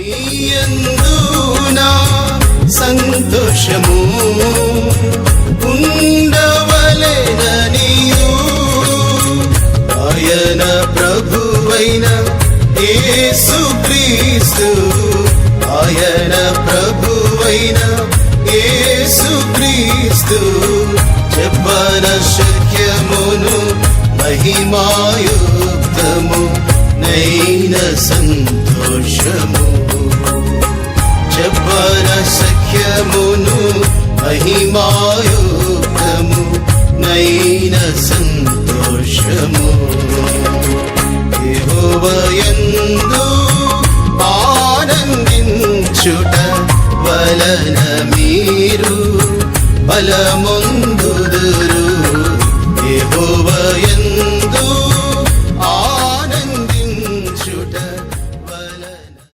మీయందు నా సంతోషము ఉండవలెననియు ఆయన ప్రభువైన యేసుక్రీస్తు ఆయన ప్రభువైన యేసుక్రీస్తు చెప్పన శక్యమును మహిమాయుక్తము నైన సంతోషము చెప్పన శక్యమును మహిమాయుక్తము నైన సంతోషము యెహోవాయందు ఆనందించుట వలన మీరు బలము